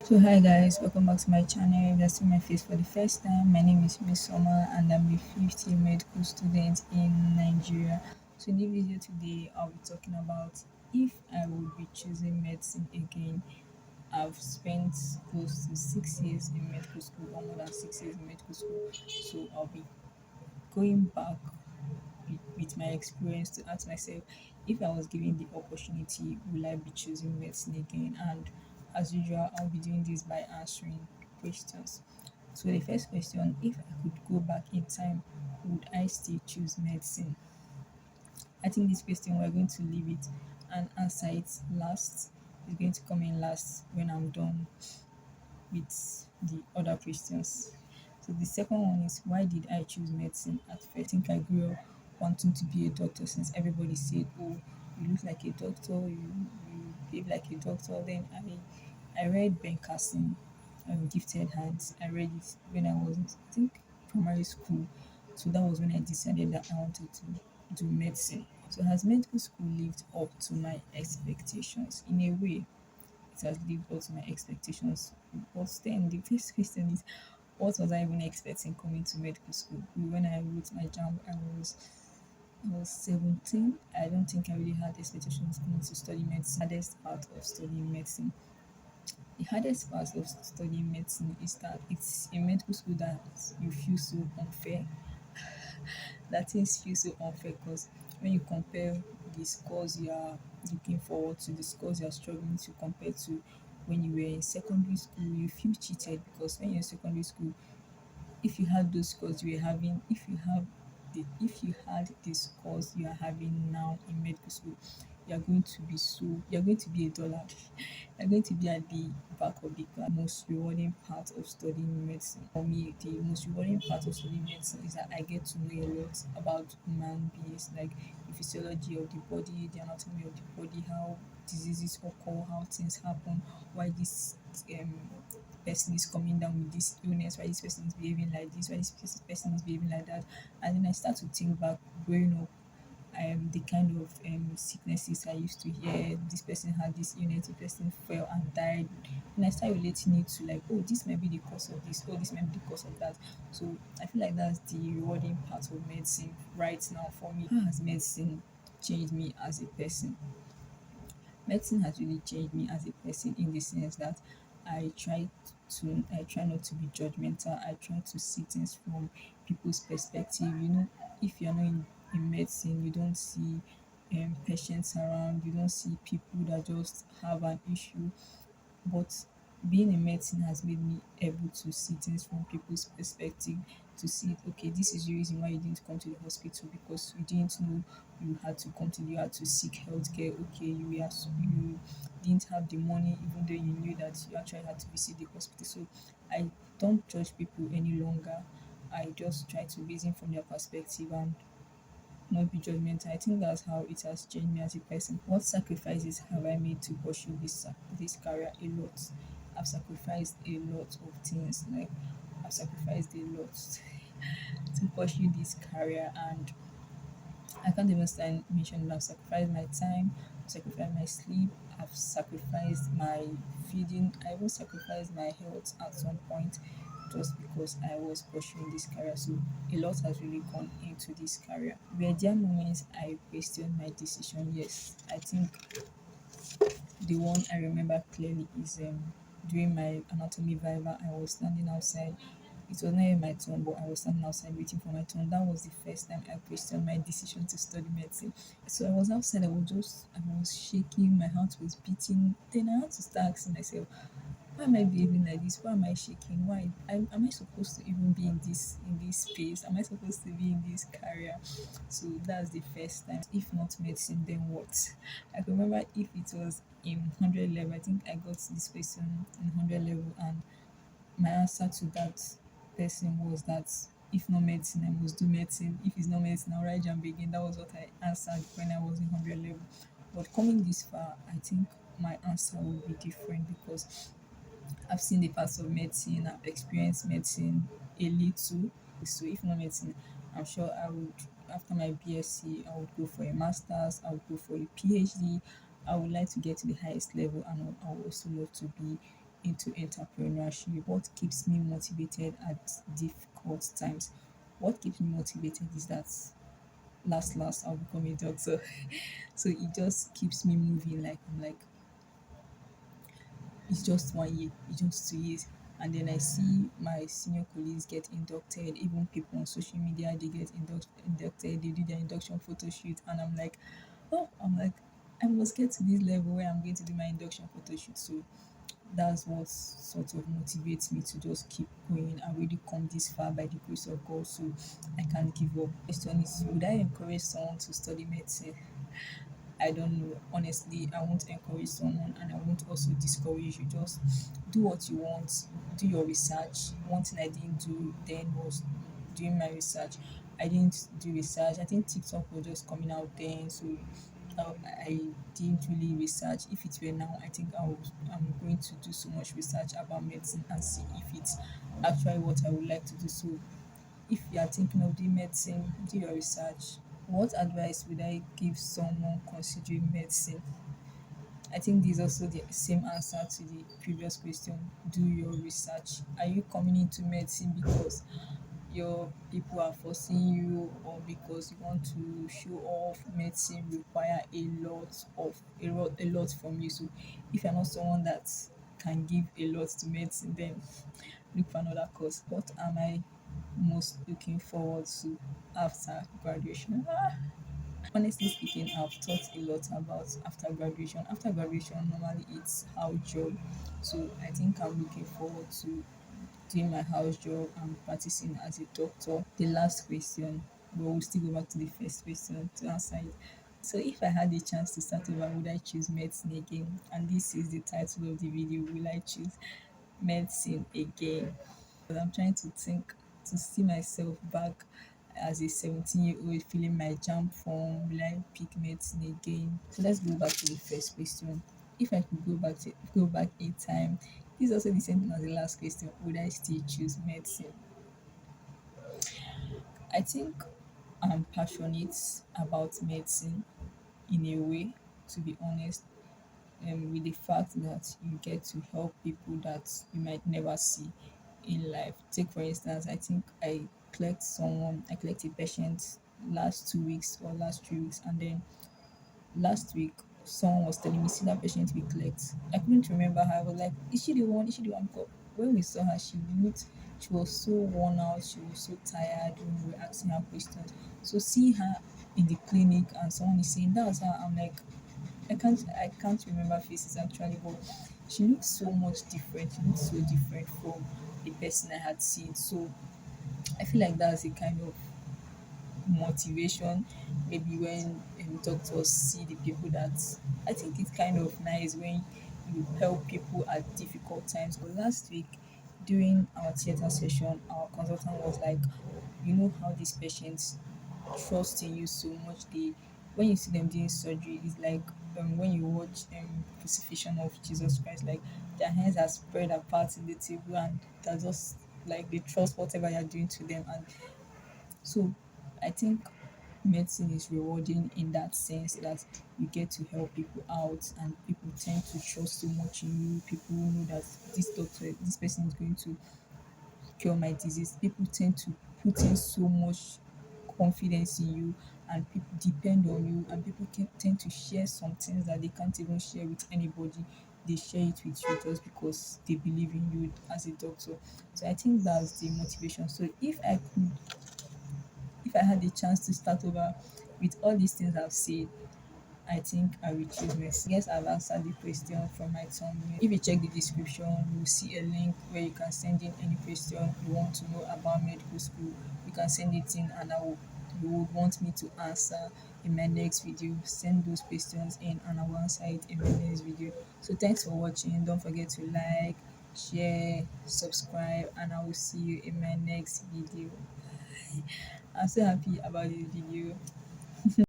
So hi guys, welcome back to my channel. If you're seeing my face for the first time, my name is Miss Summer and I'm a fifth year medical student in Nigeria. So in the video today, I'll be talking about if I would be choosing medicine again. I've spent close to 6 years in medical school, or more than 6 years in medical school. So I'll be going back with my experience to ask myself if I was given the opportunity, will I be choosing medicine again? And as usual, I'll be doing this by answering questions. So the first question, if I could go back in time, would I still choose medicine? I think this question we're going to leave it and answer it last. It's going to come in last when I'm done with the other questions. So the second one is, why did I choose medicine at first? I think I grew up wanting to be a doctor since everybody said, "Oh, you look like a doctor, you behave like a doctor." Then I read Ben Carson, Gifted Hands. I read it when I was, I think, primary school. So that was when I decided that I wanted to do medicine. So has medical school lived up to my expectations? In a way, it has lived up to my expectations. But then the first question is, what was I even expecting coming to medical school? When I wrote my jam, I was 17. I don't think I really had expectations coming to study medicine. Hardest part of studying medicine. The hardest part of studying medicine is that it's a medical school that you feel so unfair, that things feel so unfair because when you compare the scores you are looking forward to, the scores you are struggling to compare to when you were in secondary school, you feel cheated because when you're in secondary school, if you had those scores you were having, if you had the scores you are having now in medical school, you're going to be a dollar. You're going to be at the back of the class. Most rewarding part of studying medicine. For me, the most rewarding part of studying medicine is that I get to know a lot about human beings, like the physiology of the body, the anatomy of the body, how diseases occur, how things happen, why this person is coming down with this illness, why this person is behaving like this, why person is behaving like that. And then I start to think back growing up, the kind of sicknesses I used to hear. This person had this illness, this person fell and died. And I start relating it to like, oh, this might be the cause of this, oh, this might be the cause of that. So I feel like that's the rewarding part of medicine right now for me. How has medicine changed me as a person? Medicine has really changed me as a person in the sense that I try not to be judgmental. I try to see things from people's perspective. If you're not in medicine, you don't see patients around, you don't see people that just have an issue. But being in medicine has made me able to see things from people's perspective, to see, okay, this is the reason why you didn't come to the hospital because you didn't know you had to seek healthcare. Okay, you didn't have the money, even though you knew that you actually had to visit the hospital. So I don't judge people any longer. I just try to reason from their perspective and not be judgmental. I think that's how it has changed me as a person. What sacrifices have I made to pursue this career? A lot. I've sacrificed a lot of things. Like I've sacrificed a lot to pursue this career, and I can't even stand mentioning. I've sacrificed my time, I've sacrificed my sleep, I've sacrificed my feeding, I even sacrificed my health at some point just because I was pursuing this career. So a lot has really gone into this career. Were there moments I questioned my decision? Yes. I think the one I remember clearly is during my anatomy viva, I was standing outside. It was not in my turn, but I was standing outside waiting for my turn. That was the first time I questioned my decision to study medicine. So I was outside, I was shaking, my heart was beating. Then I had to start asking myself, why am I behaving like this? Why am I shaking? Am I supposed to even be in this space? Am I supposed to be in this career? So that's the first time. If not medicine, then what? I can remember if it was in 100 level, I think I got this question in 100 level, and my answer to that person was that if not medicine, I must do medicine. If it's not medicine, I'll write jam again. That was what I answered when I was in 100 level. But coming this far, I think my answer will be different because I've seen the parts of medicine, I've experienced medicine a little. So if not medicine, I'm sure I would, after my BSc, I would go for a master's, I would go for a PhD. I would like to get to the highest level, and I would also love to be into entrepreneurship? What keeps me motivated at difficult times? What keeps me motivated is that last I'll become a doctor. So it just keeps me moving. Like I'm like, it's just 1 year, it's just 2 years. And then I see my senior colleagues get inducted, even people on social media, they get inducted, they do their induction photo shoot. And I'm like, oh, I'm like, I must get to this level where I'm going to do my induction photo shoot. So that's what sort of motivates me to just keep going. I already come this far by the grace of God, so I can't give up. Question is, would I encourage someone to study medicine? I don't know. Honestly, I won't encourage someone and I won't also discourage you. Just do what you want, do your research. One thing I didn't do then was doing my research. I didn't do research. I think TikTok was just coming out then, so I didn't really research. If it were now, I think I'm going to do so much research about medicine and see if it's actually what I would like to do. So if you are thinking of doing medicine, do your research. What advice would I give someone considering medicine? I think this is also the same answer to the previous question. Do your research. Are you coming into medicine because your people are forcing you, or because you want to show off? Medicine require a lot from you. So if you're not someone that can give a lot to medicine, then look for another course. What am I most looking forward to after graduation? Honestly speaking, I've thought a lot about after graduation. After graduation, normally it's house job. So I think I'm looking forward to doing my house job and practicing as a doctor. The last question, but we'll still go back to the first question to answer it. So if I had the chance to start over, would I choose medicine again? And this is the title of the video. Will I choose medicine again? But I'm trying to think, to see myself back as a 17-year-old filling my jam form. Will I pick medicine again? So let's go back to the first question. If I could go back in time, this is also the same thing as the last question. Would I still choose medicine? I think I'm passionate about medicine in a way, to be honest, with the fact that you get to help people that you might never see in life. Take for instance, I think I collect a patient last 2 weeks or last 3 weeks, and then last week someone was telling me, see that patient we collect. I couldn't remember her. I was like, is she the one? Is she the one? Because when we saw her, she was so worn out, she was so tired when we were asking her questions. So seeing her in the clinic and someone is saying that was her, I'm like, I can't remember faces actually, but she looked so much different. She looked so different from the person I had seen. So I feel like that's a kind of motivation. Maybe when doctors see the people that, I think it's kind of nice when you help people at difficult times. But last week during our theater session, our consultant was like, you know how these patients trust in you so much. They, when you see them doing surgery, it's like when you watch crucifixion of Jesus Christ, like their hands are spread apart in the table and they're just like they trust whatever you're doing to them. And so I think medicine is rewarding in that sense that you get to help people out and people tend to trust so much in you. People know that this person is going to cure my disease. People tend to put in so much confidence in you and people depend on you, and people can tend to share some things that they can't even share with anybody. They share it with you just because they believe in you as a doctor. So I think that's the motivation. So if I had the chance to start over with all these things I've said, I think I will choose Messi. Yes, I've answered the question from my thumbnail. If you check the description, you'll see a link where you can send in any question you want to know about medical school. You can send it in and you would want me to answer in my next video. Send those questions in and I will answer it in my next video. So thanks for watching. Don't forget to like, share, subscribe, and I will see you in my next video. I'm so happy about this video.